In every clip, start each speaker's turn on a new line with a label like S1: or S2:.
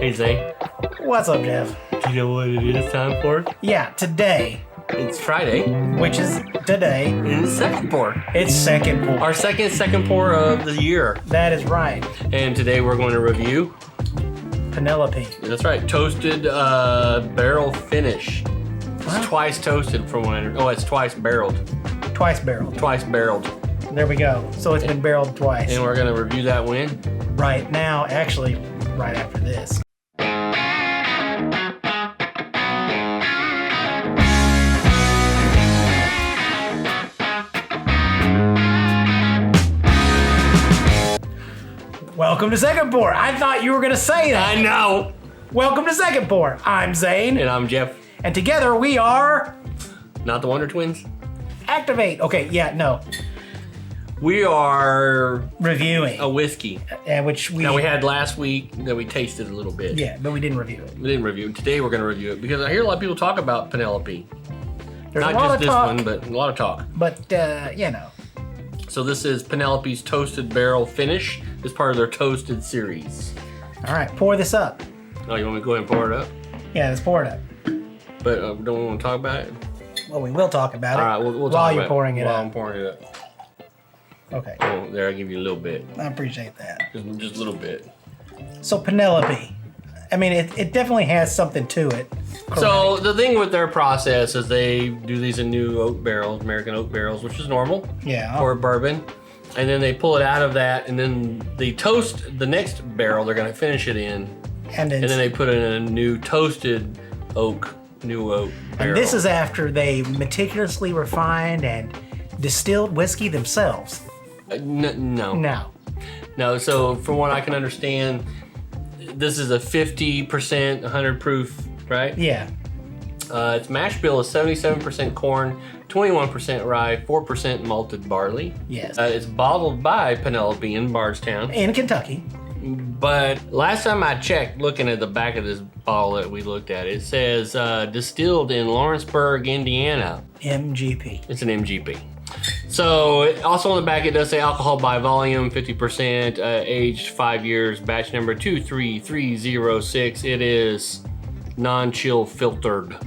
S1: Hey Zane.
S2: What's up, Jeff?
S1: Do you know what it is time for?
S2: Yeah, today.
S1: It's Friday.
S2: Which is today.
S1: And it's second pour.
S2: It's second pour.
S1: Our second pour of the year.
S2: That is right.
S1: And today we're going to review
S2: Penelope.
S1: That's right. Toasted barrel finish. It's twice toasted from what I understand. Oh, it's twice barreled.
S2: Twice barreled.
S1: Twice barreled.
S2: There we go. So it's been barreled twice.
S1: And we're going to review that when?
S2: Right now, actually, right after this. Welcome to Second Pour. I thought you were going to say that.
S1: I know.
S2: Welcome to Second Pour. I'm Zane.
S1: And I'm Jeff.
S2: And together we are...
S1: Not the Wonder Twins?
S2: Activate. Okay, yeah, no.
S1: We are...
S2: reviewing.
S1: A whiskey.
S2: Which we...
S1: Now we had last week that we tasted a little bit.
S2: Yeah, but we didn't review it.
S1: We didn't review it. Today we're going to review it because I hear a lot of people talk about Penelope.
S2: There's
S1: Not
S2: a lot
S1: just
S2: of
S1: this
S2: talk,
S1: one, but a lot of talk.
S2: But, you know.
S1: So this is Penelope's Toasted Barrel Finish. It's part of their Toasted series.
S2: All right, pour this up.
S1: Oh, you want me to go ahead and pour it up?
S2: Yeah, let's pour it up.
S1: But don't we want to talk about it?
S2: Well, we will talk about it.
S1: All right, we'll talk
S2: while
S1: about
S2: you're pouring it
S1: while
S2: up.
S1: I'm pouring it up.
S2: Okay,
S1: Oh, there, I give you a little bit.
S2: I appreciate that.
S1: Just a little bit.
S2: So Penelope, I mean, it definitely has something to it.
S1: So the thing with their process is they do these in new oak barrels, American oak barrels, which is normal for bourbon. And then they pull it out of that, and then they toast the next barrel they're going to finish it in. And then they put it in a new toasted new oak barrel.
S2: And this is after they meticulously refined and distilled whiskey themselves.
S1: No. So from what I can understand, this is a 50%, 100 proof, right?
S2: Yeah.
S1: Its mash bill is 77% corn, 21% rye, 4% malted barley.
S2: Yes.
S1: It's bottled by Penelope in Bardstown.
S2: In Kentucky.
S1: But last time I checked, looking at the back of this bottle that we looked at, it says distilled in Lawrenceburg, Indiana.
S2: MGP.
S1: It's an MGP. So also on the back it does say alcohol by volume, 50%, aged 5 years, batch number 23306. It is non-chill filtered.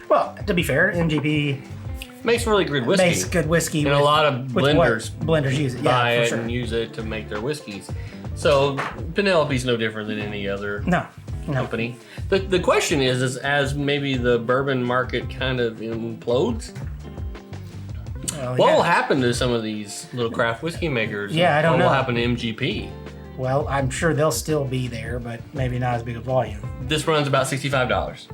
S2: Well, to be fair, MGP
S1: makes really good whiskey.
S2: Makes good whiskey.
S1: And a lot of
S2: blenders use it.
S1: Buy it and use it to make their whiskeys. So Penelope's no different than any other company. The question is as maybe the bourbon market kind of implodes, what will happen to some of these little craft whiskey makers?
S2: Yeah, I don't know.
S1: What will happen to MGP?
S2: Well, I'm sure they'll still be there, but maybe not as big a volume.
S1: This runs about $65.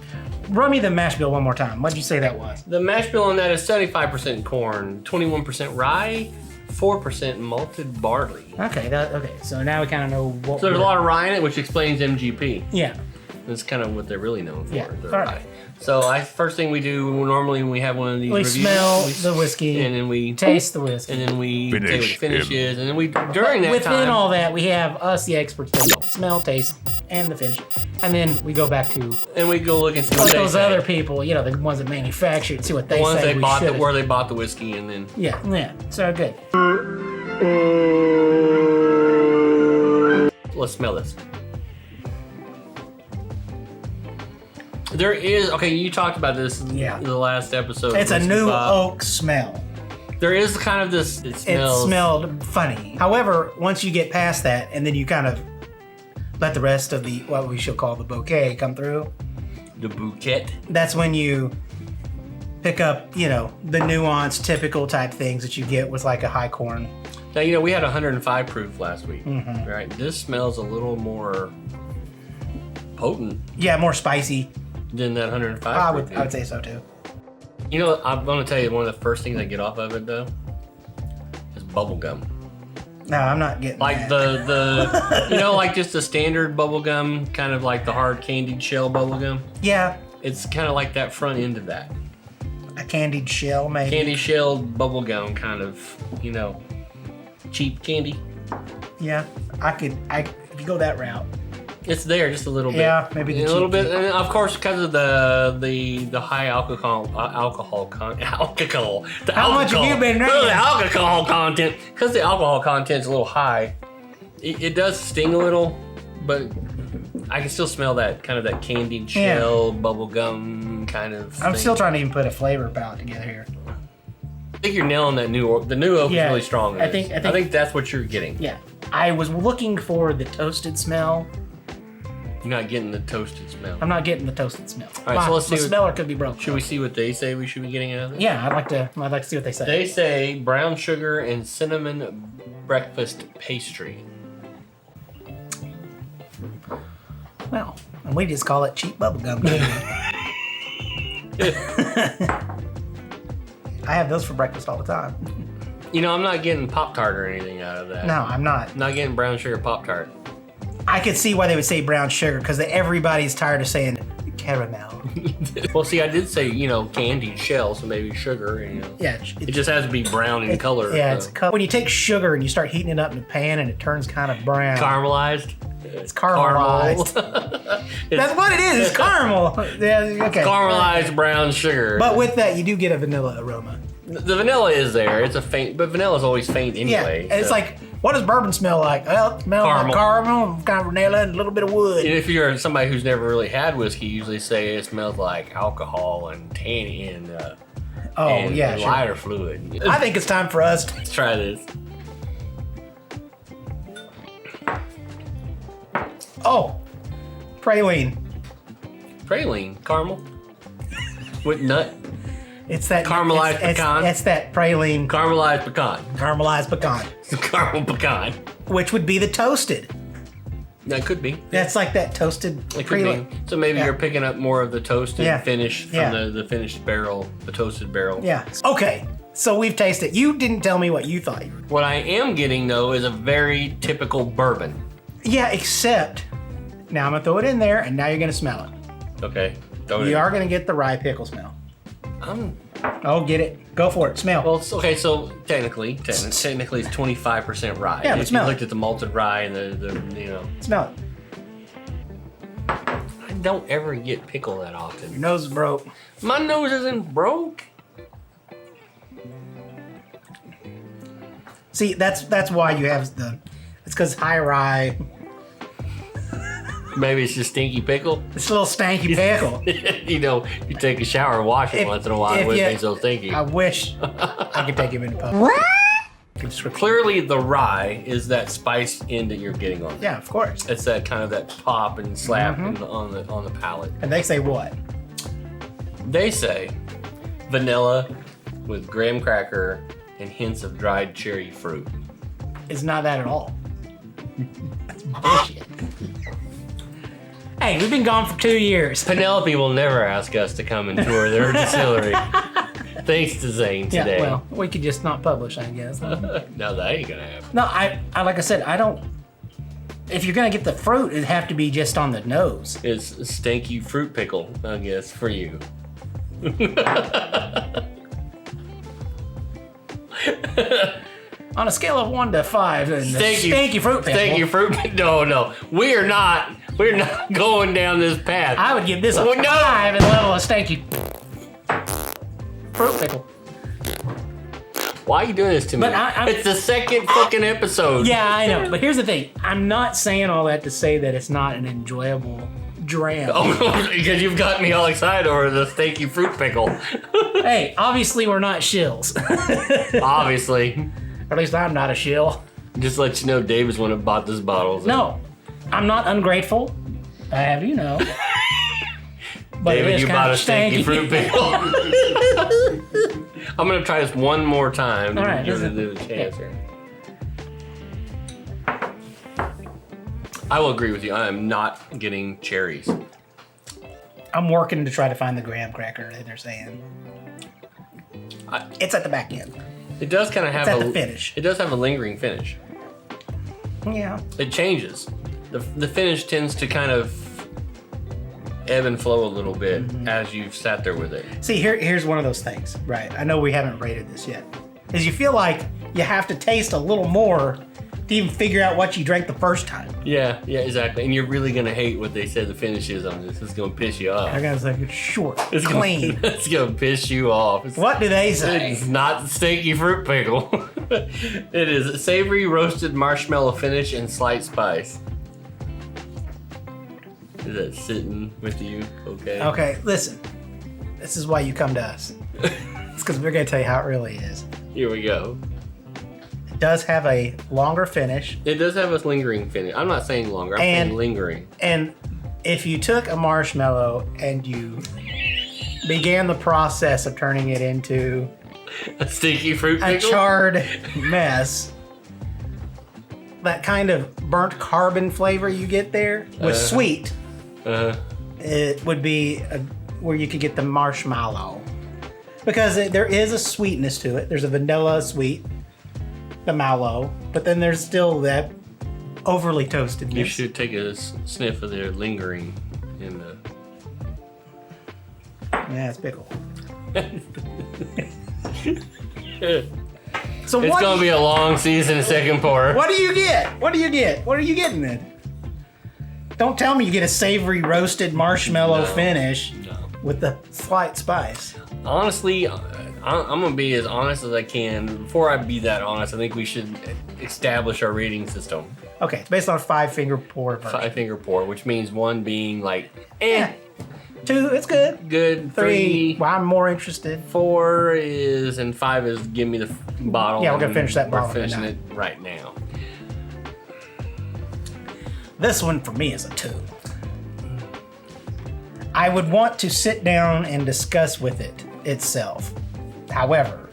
S2: Run me the mash bill one more time. What did you say that was?
S1: The mash bill on that is 75% corn, 21% rye, 4% malted barley.
S2: Okay, okay. So now we kind of know what.
S1: So there's a lot of rye in it, which explains MGP.
S2: Yeah.
S1: That's kind of what they're really known for.
S2: Yeah.
S1: All right. So first thing we do normally when we have one of these reviews,
S2: smell the whiskey,
S1: and then we
S2: taste the whiskey,
S1: and then we say what the finish is, and then we within
S2: all that we have us the experts that smell, taste, and the finish, and then we go back to
S1: we go look and see what
S2: those other people, you know, the ones that manufactured, see what they say.
S1: The ones they bought where they bought the whiskey, and then
S2: yeah. So good.
S1: Let's smell this. There is, you talked about this in the last episode.
S2: It's a new oak smell.
S1: There is kind of this, it
S2: smelled funny. However, once you get past that and then you kind of let the rest of the, what we should call the bouquet come through.
S1: The bouquet.
S2: That's when you pick up, the nuanced, typical type things that you get with like a high corn.
S1: Now, we had 105 proof last week, right? This smells a little more potent.
S2: Yeah, more spicy.
S1: Than that 105
S2: I would say so too.
S1: I'm going to tell you one of the first things I get off of it though is bubble gum.
S2: No, I'm not getting
S1: like
S2: that.
S1: the like just the standard bubble gum, kind of like the hard candied shell bubble gum.
S2: Yeah.
S1: It's kind of like that front end of that.
S2: A candied shell, maybe.
S1: Candy shell bubble gum, kind of, cheap candy.
S2: Yeah, if you go that route.
S1: It's there just a little bit.
S2: Yeah, maybe
S1: a little bit, and of course because of the high alcohol content.
S2: How much have you been drinking?
S1: The alcohol content, because the alcohol content's a little high. It does sting a little, but I can still smell that kind of that candied shell, bubble gum kind of.
S2: I'm still trying to even put a flavor palette together here.
S1: I think you're nailing that new oak. The new oak is really strong.
S2: I think
S1: that's what you're getting.
S2: Yeah, I was looking for the toasted smell.
S1: You're not getting the toasted smell.
S2: I'm not getting the toasted smell.
S1: All right, so let's see.
S2: The smeller could be broken.
S1: Should we see what they say we should be getting out of it?
S2: Yeah, I'd like to see what they say.
S1: They say brown sugar and cinnamon breakfast pastry.
S2: Well, and we just call it cheap bubblegum. I have those for breakfast all the time.
S1: You know, I'm not getting Pop-Tart or anything out of that.
S2: No, I'm not.
S1: Not getting brown sugar Pop-Tart.
S2: I could see why they would say brown sugar, because everybody's tired of saying caramel.
S1: Well, see, I did say, candied shell, so maybe sugar.
S2: Yeah.
S1: It just has to be brown in color.
S2: Yeah,
S1: so.
S2: When you take sugar and you start heating it up in a pan and it turns kind of brown.
S1: Caramelized?
S2: It's caramelized. That's what it is. It's caramel. Yeah, okay.
S1: Caramelized brown sugar.
S2: But with that, you do get a vanilla aroma.
S1: The vanilla is there. It's a faint, but vanilla's always faint anyway.
S2: Yeah, and it's like, what does bourbon smell like? Well, it smells like caramel, kind of vanilla, and a little bit of wood.
S1: And if you're somebody who's never really had whiskey, you usually say it smells like alcohol and tannin and lighter fluid.
S2: I think it's time for us
S1: to try this.
S2: Oh, praline.
S1: Praline, caramel with nut.
S2: It's that
S1: caramelized pecan.
S2: It's that praline.
S1: Caramelized pecan.
S2: Caramelized pecan.
S1: Caramel pecan.
S2: Which would be the toasted.
S1: That could be.
S2: That's like that toasted.
S1: It could be. So maybe you're picking up more of the toasted finish from the finished barrel, the toasted barrel.
S2: Yeah. Okay. So we've tasted. You didn't tell me what you thought.
S1: What I am getting though is a very typical bourbon.
S2: Yeah, except now I'm gonna throw it in there, and now you're gonna smell it.
S1: Okay.
S2: You are gonna get the rye pickle smell. Oh, get it. Go for it. Smell.
S1: Well, okay, so technically it's 25% rye.
S2: Yeah, but
S1: if you looked at the malted rye and the
S2: Smell it.
S1: I don't ever get pickle that often.
S2: Your nose is broke.
S1: My nose isn't broke.
S2: See, that's why you have it's because high rye.
S1: Maybe it's just stinky pickle.
S2: It's a little stanky pickle.
S1: You take a shower and wash it once in a while. It wouldn't be so stinky.
S2: I wish I could take him in the pub.
S3: What?
S1: Clearly, the rye is that spice end that you're getting on.
S2: Yeah, of course.
S1: It's that kind of that pop and slap on the palate.
S2: And they say what?
S1: They say vanilla with graham cracker and hints of dried cherry fruit.
S2: It's not that at all. That's bullshit. Hey, we've been gone for 2 years.
S1: Penelope will never ask us to come and tour their distillery. Thanks to Zane today.
S2: Yeah, well, we could just not publish, I guess.
S1: No, that ain't gonna happen.
S2: No, I like I said, I don't. If you're gonna get the fruit, it'd have to be just on the nose.
S1: It's a stanky fruit pickle, I guess, for you.
S2: On a scale of 1 to 5, and stanky fruit pickle.
S1: Stanky fruit. No, we're not going down this path.
S2: I would give this a 5 in the level of stanky fruit pickle.
S1: Why are you doing this to me? It's the second fucking episode.
S2: Yeah, I know. But here's the thing. I'm not saying all that to say that it's not an enjoyable dram.
S1: Oh, because you've got me all excited over the stanky fruit pickle.
S2: Hey, obviously we're not shills.
S1: Obviously.
S2: Or at least I'm not a shill.
S1: Just to let you know, Dave is the one who bought this bottle.
S2: No, I'm not ungrateful. I have you know. But
S1: David, you bought a stanky fruit pickle. I'm gonna try this one more time.
S2: All right,
S1: give it a chance here. I will agree with you. I am not getting cherries.
S2: I'm working to try to find the graham cracker that they're saying. It's at the back end.
S1: It does kind of have
S2: the finish.
S1: It does have a lingering finish.
S2: Yeah.
S1: It changes. The finish tends to kind of ebb and flow a little bit as you've sat there with it.
S2: See, here's one of those things, right? I know we haven't rated this yet. Is you feel like you have to taste a little more to even figure out what you drank the first time.
S1: Yeah, exactly. And you're really gonna hate what they said the finish is on this. It's gonna piss you off.
S2: I gotta say, it's short,
S1: it's
S2: clean.
S1: It's gonna piss you off.
S2: What do they say?
S1: It's not stanky fruit pickle. It is a savory roasted marshmallow finish and slight spice. Is that sitting with you? Okay.
S2: Okay, listen. This is why you come to us. It's because we're going to tell you how it really is.
S1: Here we go.
S2: It does have a longer finish.
S1: It does have a lingering finish. I'm not saying longer. I'm saying lingering.
S2: And if you took a marshmallow and you began the process of turning it into
S1: a sticky fruit pickle?
S2: A charred mess, that kind of burnt carbon flavor you get there was sweet. It would be where you could get the marshmallow. Because there is a sweetness to it. There's a vanilla sweet, the mallow, but then there's still that overly toastedness.
S1: You should take a sniff of their lingering in the...
S2: Yeah, it's pickle.
S1: So it's going to be a long season, second pour.
S2: What do you get? What do you get? What are you getting then? Don't tell me you get a savory roasted marshmallow finish with the slight spice.
S1: Honestly, I'm going to be as honest as I can. Before I be that honest, I think we should establish our rating system.
S2: Okay, it's based on a 5-finger pour version.
S1: 5-finger pour, which means 1 being like, eh.
S2: 2, it's good.
S1: Good.
S2: 3, well, I'm more interested.
S1: 4 is, and 5 is give me the bottle.
S2: Yeah, we're going to finish that bottle.
S1: We're finishing it right now.
S2: This one for me is a 2. I would want to sit down and discuss with it itself. However,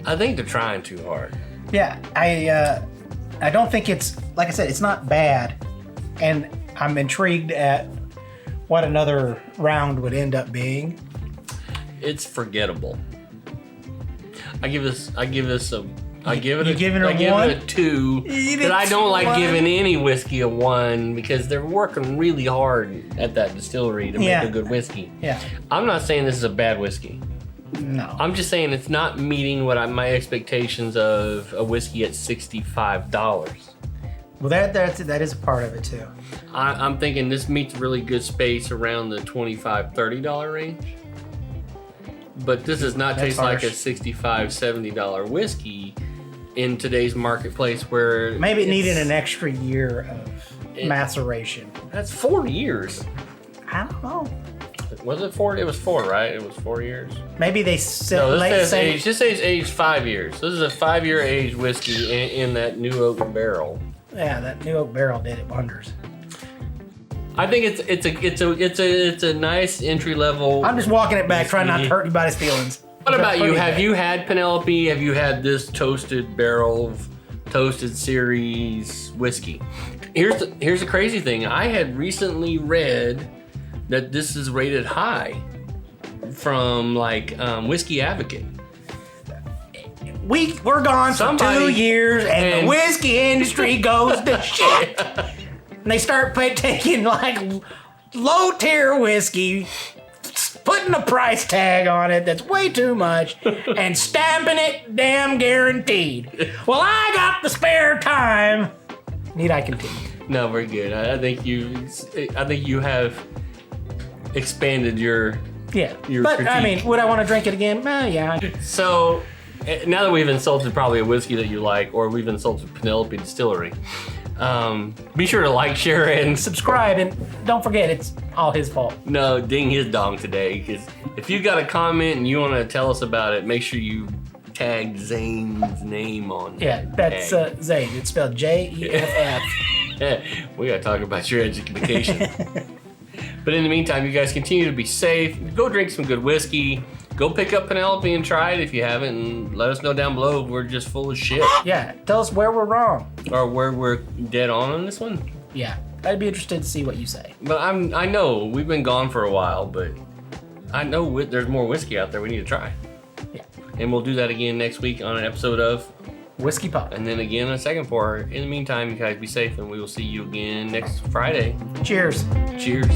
S1: I think they're trying too hard.
S2: Yeah, I don't think it's, like I said, it's not bad. And I'm intrigued at what another round would end up being.
S1: It's forgettable. I give it a 2. But I don't like giving any whiskey a 1 because they're working really hard at that distillery to make a good whiskey.
S2: Yeah.
S1: I'm not saying this is a bad whiskey.
S2: No.
S1: I'm just saying it's not meeting my expectations of a whiskey at $65.
S2: Well, that is a part of it too.
S1: I'm thinking this meets really good space around the $25-$30 range. But this does not taste like a $65-$70 whiskey in today's marketplace where...
S2: Maybe it needed an extra year of maceration.
S1: That's 4 years.
S2: I don't know.
S1: Was it 4? It was 4, right? It was 4 years.
S2: Maybe they said...
S1: No, this says aged 5 years. This is a 5-year aged whiskey in that new oak barrel.
S2: Yeah, that new oak barrel did it wonders.
S1: I think it's a nice entry level.
S2: I'm just walking it back, trying not to hurt anybody's feelings.
S1: What about you? Have you had Penelope? Have you had this toasted barrel, toasted series whiskey? Here's the crazy thing. I had recently read that this is rated high from Whiskey Advocate.
S2: We're gone for 2 years, and the whiskey industry goes to shit. And they start taking low tier whiskey, putting a price tag on it that's way too much, and stamping it damn guaranteed. Well, I got the spare time. Need I continue?
S1: No, we're good. I think you have expanded your
S2: but
S1: critique.
S2: I mean, would I want to drink it again? Yeah.
S1: So now that we've insulted probably a whiskey that you like, or we've insulted Penelope Distillery, be sure to like, share, and
S2: subscribe, and don't forget it's all his fault.
S1: No, ding his dong today, because if you got a comment and you want to tell us about it, make sure you tag Zane's name on.
S2: Yeah, that's Zane. It's spelled Jeff.
S1: We gotta talk about your education. But in the meantime, you guys continue to be safe. Go drink some good whiskey. Go pick up Penelope and try it if you haven't, and let us know down below if we're just full of shit.
S2: Yeah, tell us where we're wrong.
S1: Or where we're dead on this one.
S2: Yeah, I'd be interested to see what you say.
S1: But I know we've been gone for a while, but I know there's more whiskey out there we need to try.
S2: Yeah.
S1: And we'll do that again next week on an episode of
S2: Whiskey Pop.
S1: And then again a second pour. In the meantime, you guys be safe, and we will see you again next Friday.
S2: Cheers.
S1: Cheers.